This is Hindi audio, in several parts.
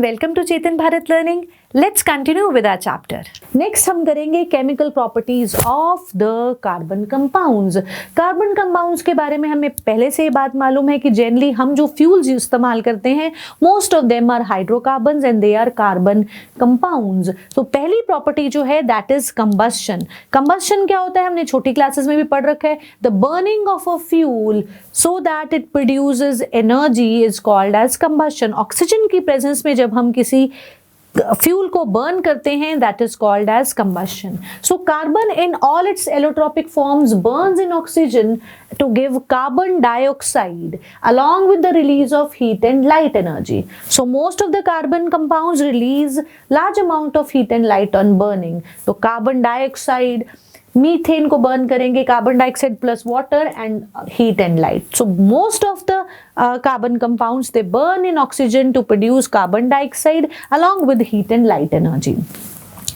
welcome to Chetan Bharat Learning. Let's continue with our chapter. Next हम करेंगे chemical properties of the carbon compounds. Carbon compounds के बारे में हमें पहले से ये बात मालूम है कि generally हम जो fuels इस्तेमाल करते हैं most of them are hydrocarbons and they are carbon compounds. तो पहली property जो है that is combustion. Combustion क्या होता है हमने छोटी classes में भी पढ़ रखा है. The burning of a fuel so that it produces energy is called as combustion. Oxygen की presence में जब हम किसी फ्यूल को बर्न करते हैं that is called as combustion. So carbon in all its allotropic forms burns in oxygen to give carbon dioxide along with the release of heat and light energy. So most of the carbon compounds release large amount of heat and light on burning. तो carbon dioxide, मीथेन को बर्न करेंगे, carbon dioxide plus water and heat and light. So most of the carbon compounds they burn in oxygen to produce carbon dioxide along with heat and light energy.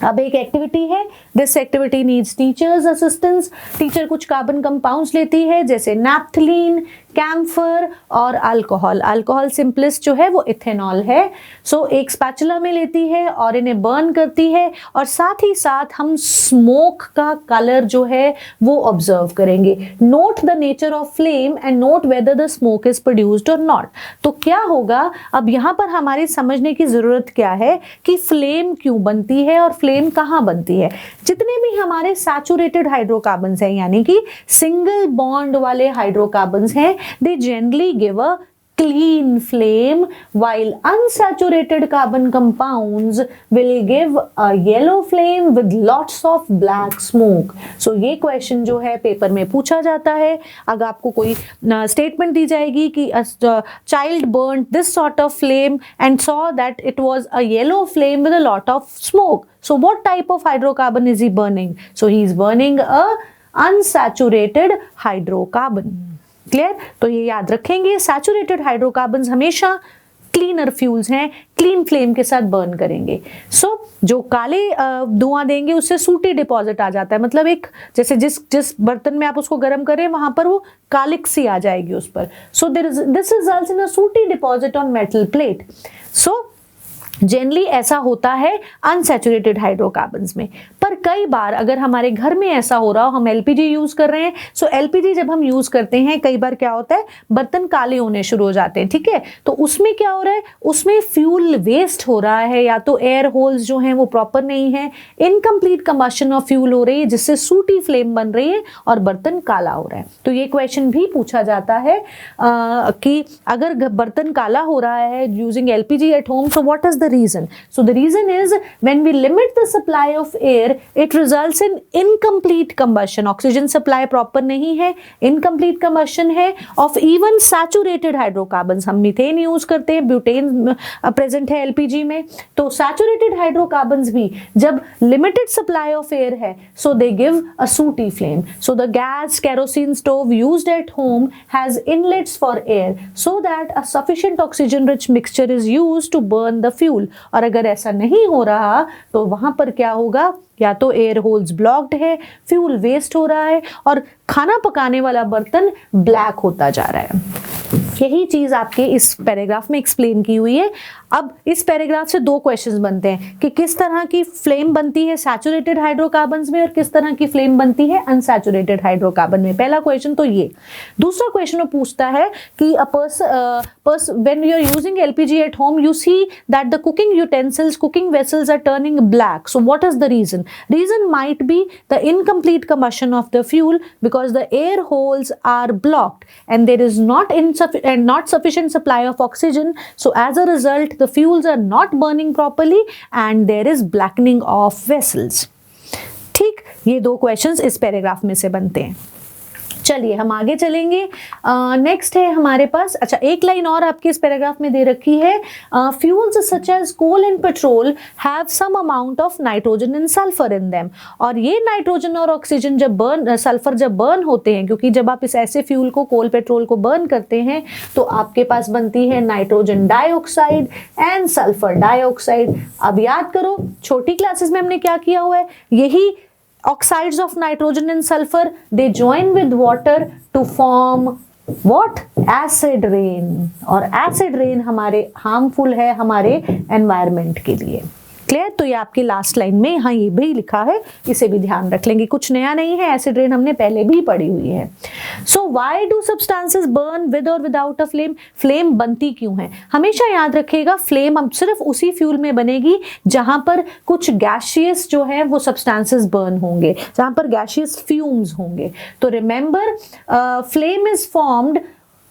अब एक एक्टिविटी है, this activity needs teachers assistance. Teacher कुछ कार्बन कंपाउंड्स लेती है जैसे नैप्थलीन, कैम्फर और अल्कोहल. अल्कोहल सिंपलेस्ट जो है वो इथेनॉल है. सो एक स्पैचुला में लेती है और इन्हें बर्न करती है और साथ ही साथ हम स्मोक का कलर जो है वो ऑब्जर्व करेंगे. Note the nature of flame and note whether the smoke is produced और नॉट. तो क्या होगा, अब यहाँ पर हमारे समझने की जरूरत क्या है कि फ्लेम क्यों बनती है और फ्लेम कहाँ बनती है. जितने भी हमारे सैचुरेटेड हाइड्रोकार्बन्स हैं यानी कि सिंगल बॉन्ड वाले हाइड्रोकार्बन्स हैं, they generally give a clean flame while unsaturated carbon compounds will give a yellow flame with lots of black smoke. So ये क्वेश्चन जो है पेपर में पूछा जाता है. अगर आपको कोई स्टेटमेंट दी जाएगी कि child burnt this sort of flame and saw that it was a yellow flame with a lot of smoke. So what type of hydrocarbon is he burning? So he is burning a unsaturated hydrocarbon. Clear. तो ये याद रखेंगे, सैचुरेटेड हाइड्रोकार्बन्स हमेशा क्लीनर फ्यूल्स हैं, क्लीन फ्लेम के साथ बर्न करेंगे. सो जो काले धुआं देंगे उससे सूटी डिपॉजिट आ जाता है. मतलब एक जैसे जिस बर्तन में आप उसको गर्म करें वहां पर वो कालिक सी आ जाएगी उस पर. सो दिस रिजल्ट्स इन अ सूटी deposit on metal plate. So generally ऐसा होता है अनसैचुरेटेड हाइड्रोकार्बन्स में. पर कई बार अगर हमारे घर में ऐसा हो रहा हो, हम एलपीजी यूज कर रहे हैं, सो एलपीजी जब हम यूज करते हैं कई बार क्या होता है बर्तन काले होने शुरू हो जाते हैं. ठीक है, तो उसमें क्या हो रहा है, उसमें फ्यूल वेस्ट हो रहा है या तो एयर होल्स जो हैं वो प्रॉपर नहीं है, इनकम्प्लीट कंबशन ऑफ फ्यूल हो रही है जिससे सूटी फ्लेम बन रही है और बर्तन काला हो रहा है. तो ये क्वेश्चन भी पूछा जाता है कि अगर बर्तन काला हो रहा है using LPG at home, so what is the reason? So the reason is when we limit the supply of air, it results in incomplete combustion. Oxygen supply proper नहीं है, incomplete combustion है of even saturated hydrocarbons. हम मीथेन यूज करते हैं, ब्यूटेन प्रेजेंट है एलपीजी में. तो saturated hydrocarbons भी जब limited supply of air है, so they give a sooty flame. So the gas kerosene stove used at home has inlets for air so that a sufficient oxygen rich mixture is used to burn the fuel. और अगर ऐसा नहीं हो रहा तो वहां पर क्या होगा, या तो एयर होल्स ब्लॉक्ड है, फ्यूल वेस्ट हो रहा है और खाना पकाने वाला बर्तन ब्लैक होता जा रहा है. यही चीज आपके इस पैराग्राफ में एक्सप्लेन की हुई है. अब इस पैराग्राफ से दो क्वेश्चंस बनते हैं कि किस तरह की फ्लेम बनती है सैचुरेटेड हाइड्रोकार्बन्स में और किस तरह की फ्लेम बनती है अनसैचुरेटेड हाइड्रोकार्बन में. पहला क्वेश्चन तो ये. दूसरा क्वेश्चन पूछता है कि when you are using LPG at home, you see that the cooking utensils, cooking vessels are turning black. So what is the reason? Reason might be the incomplete combustion of the fuel because the air holes are blocked and there is not sufficient supply of oxygen. So as a result, the fuels are not burning properly and there is blackening of vessels. ठीक, ये दो क्वेश्चंस इस पैराग्राफ में से बनते हैं. चलिए हम आगे चलेंगे. नेक्स्ट है हमारे पास, अच्छा एक लाइन और आपके इस पैराग्राफ में दे रखी है. Fuels such as coal and petrol have some amount of nitrogen and sulphur in them. और ये नाइट्रोजन और ऑक्सीजन जब बर्न, सल्फर जब बर्न होते हैं, क्योंकि जब आप इस ऐसे फ्यूल को, कोल पेट्रोल को बर्न करते हैं तो आपके पास बनती है nitrogen dioxide and sulphur dioxide. अब याद करो छोटी क्लासेस में हमने क्या किया हुआ है, यही oxides of nitrogen and sulfur, they join with water to form what, acid rain, और एसिड रेन हमारे हार्मफुल है हमारे एनवायरनमेंट के लिए। क्लियर? तो ये आपकी लास्ट लाइन में यहाँ ये भी लिखा है, इसे भी ध्यान रख लेंगे, कुछ नया नहीं है, एसिड रेन हमने पहले भी पढ़ी हुई है। So why do substances burn with और विदाउट अ फ्लेम? फ्लेम बनती क्यों है? हमेशा याद रखिएगा, फ्लेम हम सिर्फ उसी फ्यूल में बनेगी जहां पर कुछ गैशियस जो है वो सब्सटेंसेस बर्न होंगे, जहां पर गैशियस फ्यूम्स होंगे। तो remember, flame is formed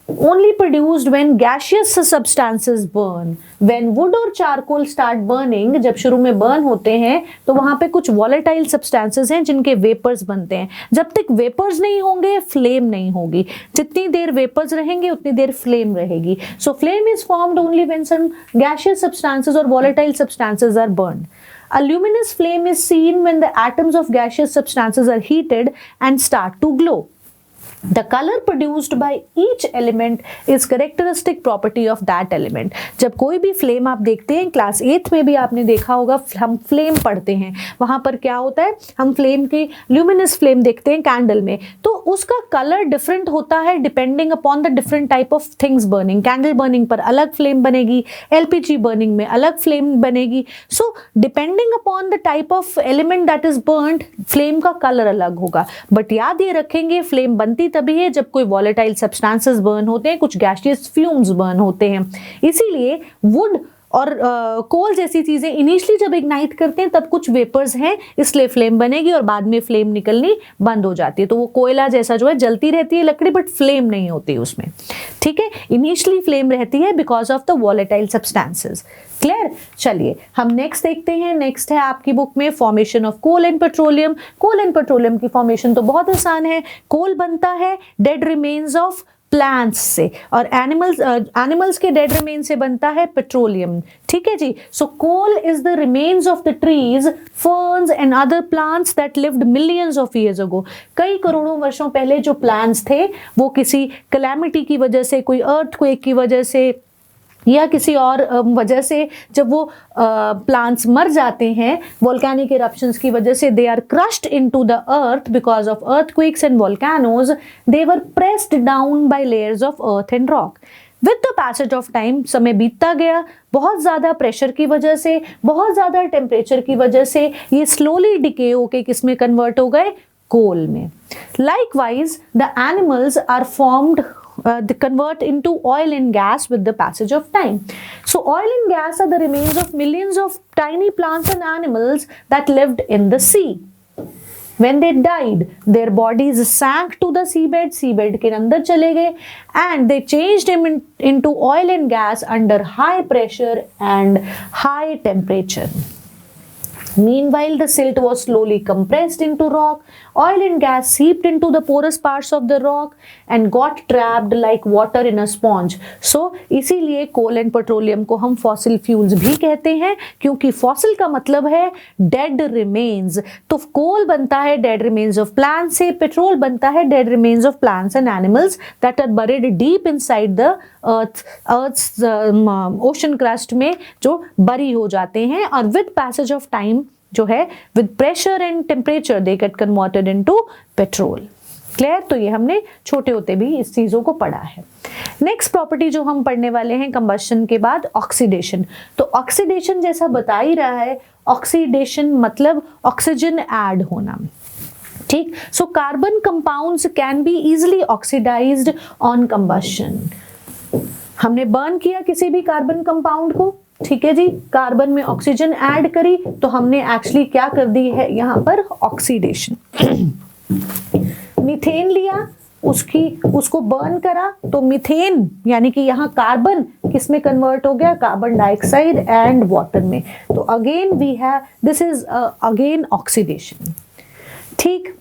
only produced when gaseous substances burn. When wood और charcoal start burning, जब शुरू में burn होते हैं तो वहां पे कुछ volatile substances हैं जिनके vapors बनते हैं। जब तक vapors नहीं होंगे flame नहीं होगी, जितनी देर vapors रहेंगे उतनी देर flame रहेगी। So flame is formed only when some gaseous substances or volatile substances are burned. A luminous flame is seen when the atoms of gaseous substances are heated and start to glow. The color produced by each element is characteristic property of that element. जब कोई भी फ्लेम आप देखते हैं, क्लास 8th में भी आपने देखा होगा, हम फ्लेम पढ़ते हैं, वहां पर क्या होता है, हम फ्लेम की ल्यूमिनस फ्लेम देखते हैं कैंडल में, तो उसका कलर डिफरेंट होता है depending upon the different type of things burning. Candle burning पर अलग फ्लेम बनेगी, एलपीजी बर्निंग में अलग फ्लेम बनेगी। So depending upon the type of element that is burned, flame का कलर अलग होगा। बट याद ये रखेंगे, फ्लेम बनती तभी है जब कोई वॉलेटाइल सब्सटेंसेस बर्न होते हैं, कुछ गैसियस फ्यूम्स बर्न होते हैं। इसीलिए वुड और कोल जैसी चीजें इनिशियली जब इग्नाइट करते हैं तब कुछ वेपर्स हैं, इसलिए फ्लेम बनेगी और बाद में फ्लेम निकलनी बंद हो जाती है। तो वो कोयला जैसा जो है जलती रहती है लकड़ी, बट फ्लेम नहीं होती उसमें। ठीक है, इनिशियली फ्लेम रहती है because of the volatile substances. Clear? चलिए हम नेक्स्ट देखते हैं। नेक्स्ट है आपकी बुक में formation of coal and petroleum. Coal and petroleum की फॉर्मेशन तो बहुत आसान है। कोल बनता है डेड रिमेन्स ऑफ प्लांट्स से, और एनिमल्स के डेड रिमेन से बनता है पेट्रोलियम। ठीक है जी। So coal is the remains of the trees, ferns and other plants that lived millions of years ago. कई करोड़ों वर्षों पहले जो प्लांट्स थे वो किसी कैलेमिटी की वजह से, कोई अर्थक्वेक की वजह से या किसी और वजह से, जब वो प्लांट्स मर जाते हैं वोल्केनिक इरप्शंस की वजह से, they are crushed into the earth because of earthquakes and volcanoes, they were pressed down by layers of earth and rock. With the passage of time, समय बीतता गया, बहुत ज़्यादा प्रेशर की वजह से, बहुत ज़्यादा टेम्परेचर की वजह से ये स्लोली डिके होके किस में कन्वर्ट हो गए? कोल में। Likewise the animals are formed, they convert into oil and gas with the passage of time. So oil and gas are the remains of millions of tiny plants and animals that lived in the sea. When they died, their bodies sank to the seabed, seabed के अंदर चले गए, and they changed them into oil and gas under high pressure and high temperature. Meanwhile, the silt was slowly compressed into rock. Oil and gas seeped into the porous parts of the rock and got trapped like water in a sponge. So, इसीलिए कोल एंड पेट्रोलियम को हम फॉसिल फ्यूल्स भी कहते हैं, क्योंकि फॉसिल का मतलब है डेड रिमेन्स। तो कोल बनता है डेड रिमेन्स ऑफ प्लांट्स से, पेट्रोल बनता है dead remains of plants and animals that are buried deep inside the earth, ocean crust में जो बरी हो जाते हैं, और विद पैसेज ऑफ टाइम जो है, with pressure and temperature, they get converted into petrol. Clear? तो ये हमने छोटे होते भी इस चीजों को पढ़ा है। नेक्स्ट प्रॉपर्टी जो हम पढ़ने वाले हैं कंबशन के बाद, ऑक्सीडेशन। तो ऑक्सीडेशन जैसा बता ही रहा है, ऑक्सीडेशन मतलब ऑक्सीजन ऐड होना। ठीक। So carbon compounds can be easily oxidised on combustion. हमने बर्न किया किसी भी कार्बन कंपाउंड को, ठीक है जी, कार्बन में ऑक्सीजन ऐड करी, तो हमने एक्चुअली क्या कर दी है यहाँ पर? ऑक्सीडेशन। मीथेन लिया, उसको बर्न करा, तो मीथेन यानी कि यहाँ कार्बन किस में कन्वर्ट हो गया? कार्बन डाइऑक्साइड एंड वाटर में। तो again we have, this is again oxidation. ठीक।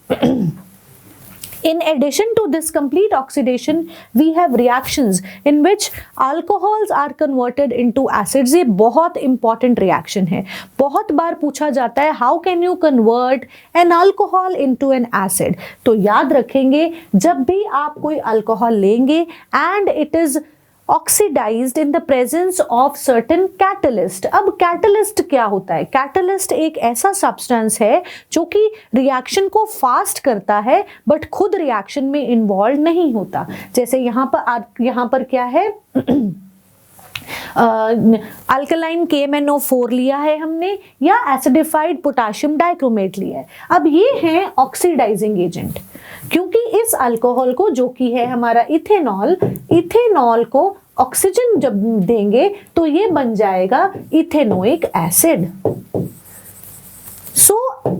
In addition to this complete oxidation, we have reactions in which alcohols are converted into acids. ये बहुत important reaction है, बहुत बार पूछा जाता है how can you convert an alcohol into an acid? तो याद रखेंगे, जब भी आप कोई अल्कोहल लेंगे and it is oxidised in the presence of certain catalyst. अब कैटलिस्ट क्या होता है? कैटलिस्ट एक ऐसा सब्सटेंस है जो कि रिएक्शन को फास्ट करता है बट खुद रिएक्शन में इन्वॉल्व नहीं होता। जैसे यहाँ पर क्या है, अल्कलाइन KMnO4 लिया है हमने, या एसिडिफाइड पोटेशियम डाइक्रोमेट लिया है। अब ये है ऑक्सीडाइजिंग एजेंट, क्योंकि इस अल्कोहल को, जो कि है हमारा इथेनॉल को ऑक्सीजन जब देंगे तो ये बन जाएगा ethanoic acid. So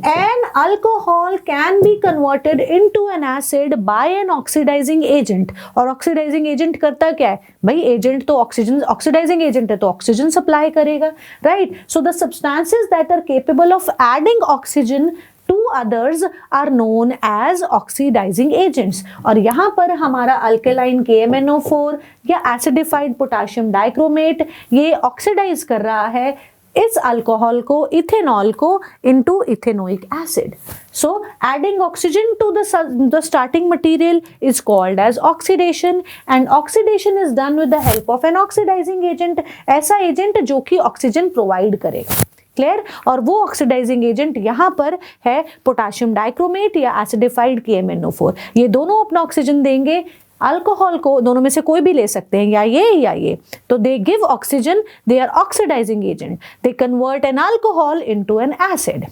an alcohol can be converted into an acid by an oxidizing agent। और ऑक्सीडाइजिंग एजेंट करता क्या है भाई? एजेंट तो ऑक्सीजन, ऑक्सीडाइजिंग एजेंट है तो ऑक्सीजन सप्लाई करेगा, right? So the substances that are capable of adding oxygen to others are known as oxidising agents. और यहाँ पर हमारा अल्कलाइन KMnO4 या एसिडिफाइड पोटेशियम डाइक्रोमेट ये ऑक्सीडाइज कर रहा है इस अल्कोहल को, इथेनॉल को, into ethanoic acid. So adding oxygen to the starting material is called as oxidation, and oxidation is done with the help of an oxidizing agent। ऐसा एजेंट जो कि ऑक्सीजन प्रोवाइड करेगा, क्लियर? और वो ऑक्सीडाइजिंग एजेंट यहाँ पर है पोटेशियम डाइक्रोमेट या एसिडिफाइड KMnO4। ये दोनों अपना ऑक्सीजन देंगे अल्कोहल को, दोनों में से कोई भी ले सकते हैं, या ये। तो they give oxygen, they are oxidising agent, they convert an alcohol into an acid,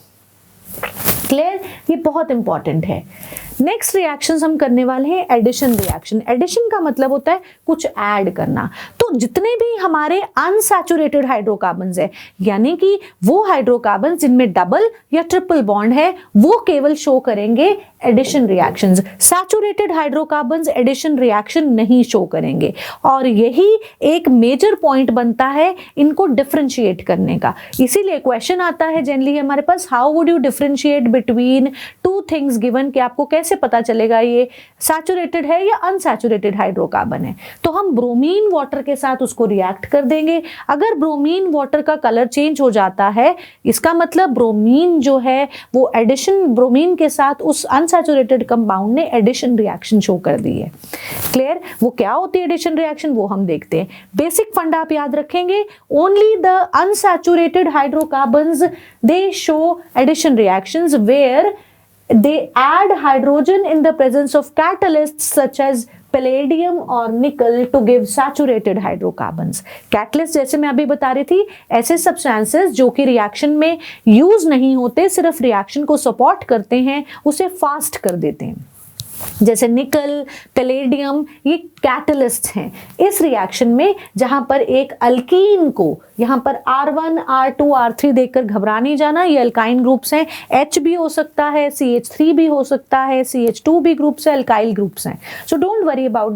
clear? ये बहुत इंपॉर्टेंट है। नेक्स्ट रिएक्शंस हम करने वाले हैं एडिशन रिएक्शन। एडिशन का मतलब होता है कुछ ऐड करना। तो जितने भी हमारे अनसैचुरेटेड हाइड्रोकार्बन्स है, यानी कि वो हाइड्रोकार्बन जिनमें डबल या ट्रिपल बॉन्ड है, वो केवल शो करेंगे addition reactions. Saturated hydrocarbons addition reaction नहीं शो करेंगे, और यही एक मेजर पॉइंट बनता है इनको डिफरेंशिएट करने का। इसीलिए क्वेश्चन आता है जनरली हमारे पास, how would you differentiate between two things given, कि आपको कैसे पता चलेगा ये सैचुरेटेड है या अनसैचुरेटेड हाइड्रोकार्बन है? तो हम ब्रोमीन वाटर के साथ उसको रिएक्ट कर देंगे। अगर ब्रोमीन वाटर का कलर चेंज हो जाता है, इसका मतलब ब्रोमीन जो है वो एडिशन, ब्रोमीन के साथ उस अनसैचुरेटेड कंपाउंड ने एडिशन रिएक्शन शो कर दी है, क्लियर? वो क्या होती है एडिशन रिएक्शन, वो हम देखते हैं। बेसिक फंडा आप याद रखेंगे, only the unsaturated hydrocarbons they show addition reactions where they add hydrogen in the presence of catalysts such as palladium or nickel to give saturated hydrocarbons। Catalyst जैसे मैं अभी बता रही थी, ऐसे सब्सटेंसेस जो कि रिएक्शन में यूज नहीं होते, सिर्फ रिएक्शन को सपोर्ट करते हैं, उसे फास्ट कर देते हैं। जैसे निकल, पैलेडियम, ये कैटलिस्ट हैं इस रिएक्शन में, जहां पर एक अल्कीन को यहाँ पर R1, R2, R3 देखकर घबरा नहीं जाना, ये अल्काइन ग्रुप्स हैं। H भी हो सकता है, CH3 भी हो सकता है, CH2 भी ग्रुप्स है, अल्काइल ग्रुप्स हैं। So don't worry about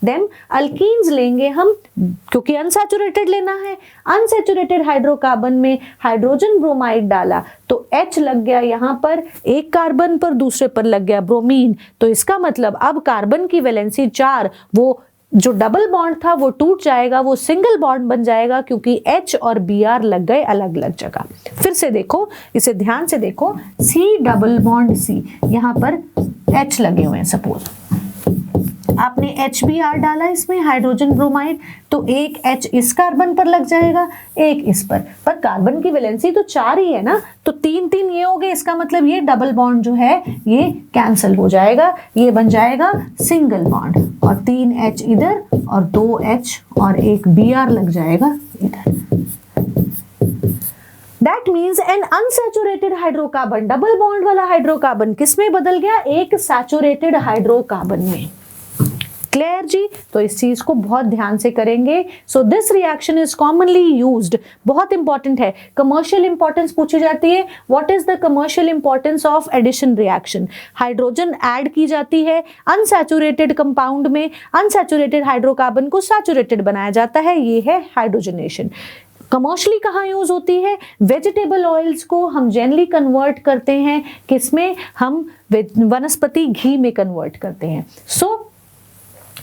them. Alkenes लेंगे हम क्योंकि अनसैचुरेटेड लेना है। अनसैचुरेटेड हाइड्रोकार्बन में हाइड्रोजन ब्रोमाइड डाला तो H लग गया यहाँ पर, एक कार्बन पर दूसरे पर लग गया ब्रोमीन, तो इसका मतलब अब कार्बन की वैलेंसी 4, वो जो डबल बॉन्ड था वो टूट जाएगा, वो सिंगल बॉन्ड बन जाएगा, क्योंकि H और Br लग गए अलग अलग जगह। फिर से देखो, इसे ध्यान से देखो, C डबल बॉन्ड C, यहाँ पर H लगे हुए हैं। सपोज आपने HBr डाला इसमें, हाइड्रोजन ब्रोमाइड, तो एक H इस कार्बन पर लग जाएगा, एक इस पर कार्बन की वैलेंसी तो 4 ही है ना, तो 3 ये हो गए। इसका मतलब ये डबल बॉन्ड जो है ये कैंसिल हो जाएगा, ये बन जाएगा सिंगल बॉन्ड, और 3 H इधर और 2 H और एक Br लग जाएगा इधर। That means an unsaturated hydrocarbon, double bond वाला हाइड्रोकार्बन किस में बदल गया? एक सैचुरेटेड हाइड्रोकार्बन में। क्लियर जी? तो इस चीज को बहुत ध्यान से करेंगे। So this reaction is commonly used, बहुत इंपॉर्टेंट है। कमर्शियल इंपॉर्टेंस पूछी जाती है, what is the commercial importance of addition reaction? Hydrogen add की जाती है अनसैचुरेटेड कंपाउंड में, अनसैचुरेटेड हाइड्रोकार्बन को सैचुरेटेड बनाया जाता है, ये है हाइड्रोजनेशन। कमर्शियली कहाँ यूज होती है? वेजिटेबल ऑयल्स को हम जनरली कन्वर्ट करते हैं किसमें? हम वनस्पति घी में कन्वर्ट करते हैं। सो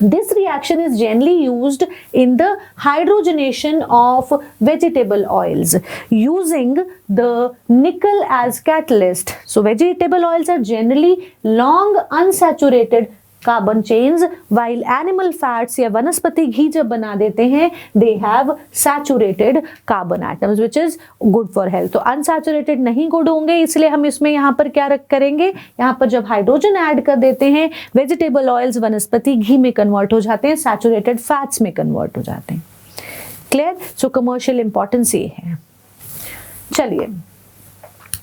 this reaction is generally used in the hydrogenation of vegetable oils using the nickel as catalyst. So vegetable oils are generally long unsaturated carbon chains, while animal fats या वनस्पति घी जब बना देते हैं they have saturated carbon atoms which is good for health. तो अनसैचुरेटेड नहीं गुड होंगे, इसलिए हम इसमें यहाँ पर क्या करेंगे, यहाँ पर जब हाइड्रोजन ऐड कर देते हैं वेजिटेबल ऑयल्स वनस्पति घी में कन्वर्ट हो जाते हैं, सैचुरेटेड फैट्स में कन्वर्ट हो जाते हैं। क्लियर? सो कमर्शियल इंपॉर्टेंस ये है। चलिए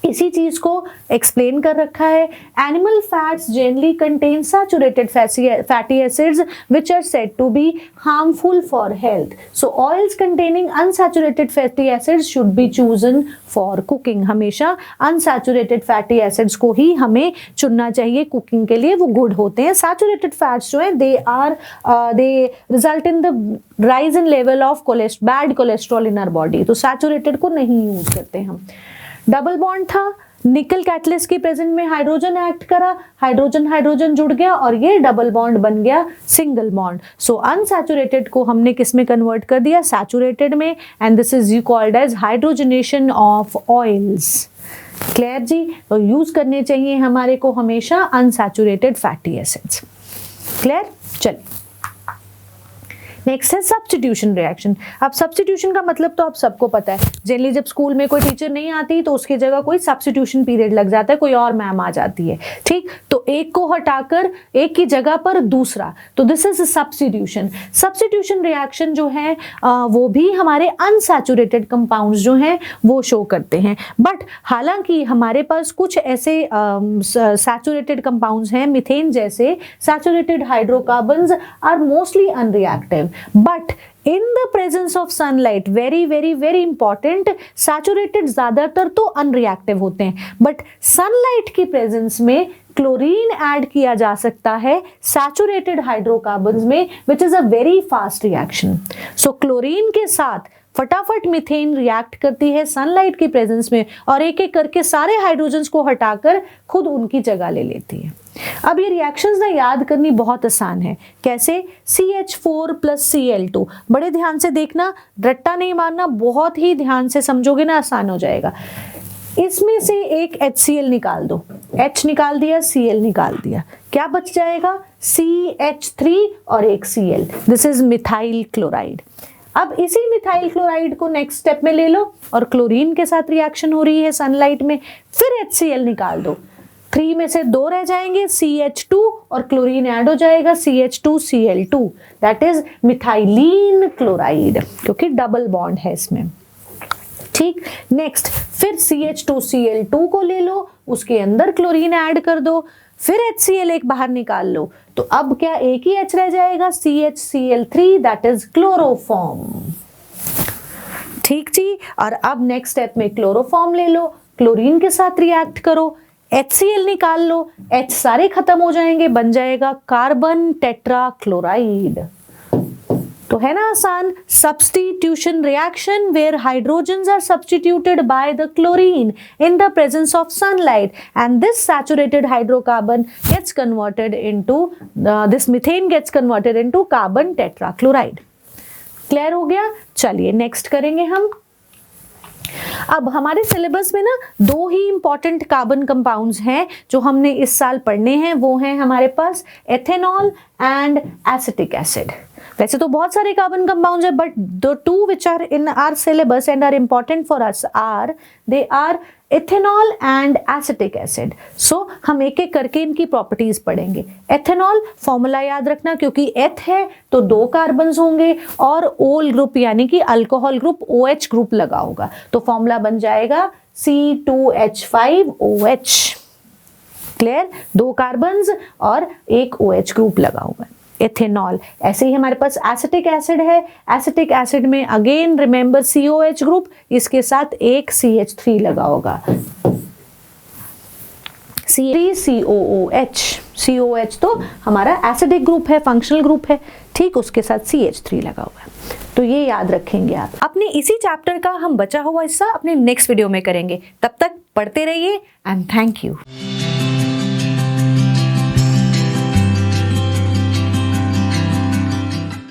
इसी चीज को एक्सप्लेन कर रखा है। Animal fats generally contain saturated fatty acids which are said to be harmful for health. So oils containing unsaturated fatty acids should be chosen for cooking. हमेशा अनसैचुरेटेड फैटी एसिड्स को ही हमें चुनना चाहिए कुकिंग के लिए, वो गुड होते हैं। सैचुरेटेड फैट्स जो है they result in the rise in level of bad cholesterol in our body. तो सैचुरेटेड को नहीं यूज करते हम। डबल बॉन्ड था, निकल कैटलिस्ट की प्रेजेंट में हाइड्रोजन एक्ट करा, हाइड्रोजन हाइड्रोजन जुड़ गया और ये डबल बॉन्ड बन गया सिंगल बॉन्ड। सो अनसैचुरेटेड को हमने किस में कन्वर्ट कर दिया, सैचुरेटेड में, and this is called as hydrogenation of oils. Clear जी? तो यूज करने चाहिए हमारे को हमेशा अनसैचुरेटेड फैटी एसिड्स। क्लियर? चलिए नेक्स्ट है सब्स्टिट्यूशन रिएक्शन। अब सब्स्टिट्यूशन का मतलब तो आप सबको पता है, जनरली जब स्कूल में कोई टीचर नहीं आती तो उसकी जगह कोई सब्स्टिट्यूशन पीरियड लग जाता है, कोई और मैम आ जाती है, ठीक? तो एक को हटाकर एक की जगह पर दूसरा, तो this is substitution. Substitution reaction जो है वो भी हमारे अनसैचुरेटेड कंपाउंड्स जो हैं वो शो करते हैं। बट हालांकि हमारे पास कुछ ऐसे सैचुरेटेड कंपाउंड्स हैं, मीथेन जैसे saturated hydrocarbons are mostly unreactive, but in the presence of sunlight, very important, saturated ज्यादातर तो अनरिएक्टिव होते हैं, बट सनलाइट की प्रेजेंस में क्लोरीन ऐड किया जा सकता है सैचुरेटेड हाइड्रोकार्बन्स में, which is a very fast reaction. So chlorine के साथ फटाफट मीथेन रिएक्ट करती है सनलाइट की प्रेजेंस में और एक एक करके सारे हाइड्रोजन्स को हटाकर खुद उनकी जगह ले लेती है। अब ये रिएक्शंस ना याद करनी बहुत आसान है। कैसे? CH4 + Cl2। बड़े ध्यान से देखना, रट्टा नहीं मारना, बहुत ही ध्यान से समझोगे ना आसान हो जाएगा। इसमें से एक HCl निकाल दो, H निकाल दिया, Cl निकाल दिया, क्या बच जाएगा? CH3 और एक Cl। This is methyl chloride. अब इसी मिथाइल क्लोराइड को नेक्स्ट स्टेप में ले लो और क्लोरीन के साथ रिएक्शन हो रही है सनलाइट में, फिर HCl निकाल दो, 3 में से 2 रह जाएंगे, CH2 और क्लोरीन ऐड हो जाएगा CH2Cl2, that is methylene chloride, क्योंकि डबल बॉन्ड है इसमें, ठीक? नेक्स्ट फिर CH2Cl2 को ले लो, उसके अंदर क्लोरीन ऐड कर दो, फिर HCl एक बाहर निकाल लो, तो अब क्या एक ही H रह जाएगा, CHCl3, दैट इज क्लोरोफॉर्म। ठीक जी? और अब नेक्स्ट स्टेप में क्लोरोफॉर्म ले लो, क्लोरीन के साथ रिएक्ट करो, HCl निकाल लो, H सारे खत्म हो जाएंगे, बन जाएगा कार्बन टेट्रा क्लोराइड। तो है ना आसान? Substitution reaction where hydrogens are substituted by the chlorine in the presence of sunlight, and this saturated hydrocarbon gets converted into this methane gets converted into carbon tetrachloride। Clear हो गया? चलिए नेक्स्ट करेंगे हम। अब हमारे सिलेबस में ना 2 ही इंपॉर्टेंट कार्बन कंपाउंड्स हैं जो हमने इस साल पढ़ने हैं, वो हैं हमारे पास एथेनॉल एंड एसिटिक एसिड। वैसे तो बहुत सारे कार्बन कंपाउंड्स हैं, but the 2 which are in our syllabus and are important for us are ethanol and acetic acid. So हम एक एक करके इनकी प्रॉपर्टीज पढ़ेंगे। एथेनॉल फॉर्मूला याद रखना, क्योंकि एथ है तो 2 कार्बन्स होंगे और ओल ग्रुप यानी कि अल्कोहल ग्रुप OH ग्रुप लगा होगा, तो फॉर्मूला बन जाएगा C2H5OH। क्लियर? 2 कार्बन्स और एक OH ग्रुप लगा हुआ है, एथेनॉल। ऐसे ही हमारे पास एसिटिक एसिड है, एसिटिक एसिड में अगेन रिमेंबर COH ग्रुप, इसके साथ एक CH3 लगा होगा, C3COOH। COH तो हमारा एसिडिक ग्रुप है, फंक्शनल ग्रुप है, ठीक? उसके साथ CH3 लगा हुआ है, तो ये याद रखेंगे आप। अपने इसी चैप्टर का हम बचा हुआ हिस्सा अपने नेक्स्ट वीडियो में करेंगे, तब तक पढ़ते रहिए एंड थैंक यू।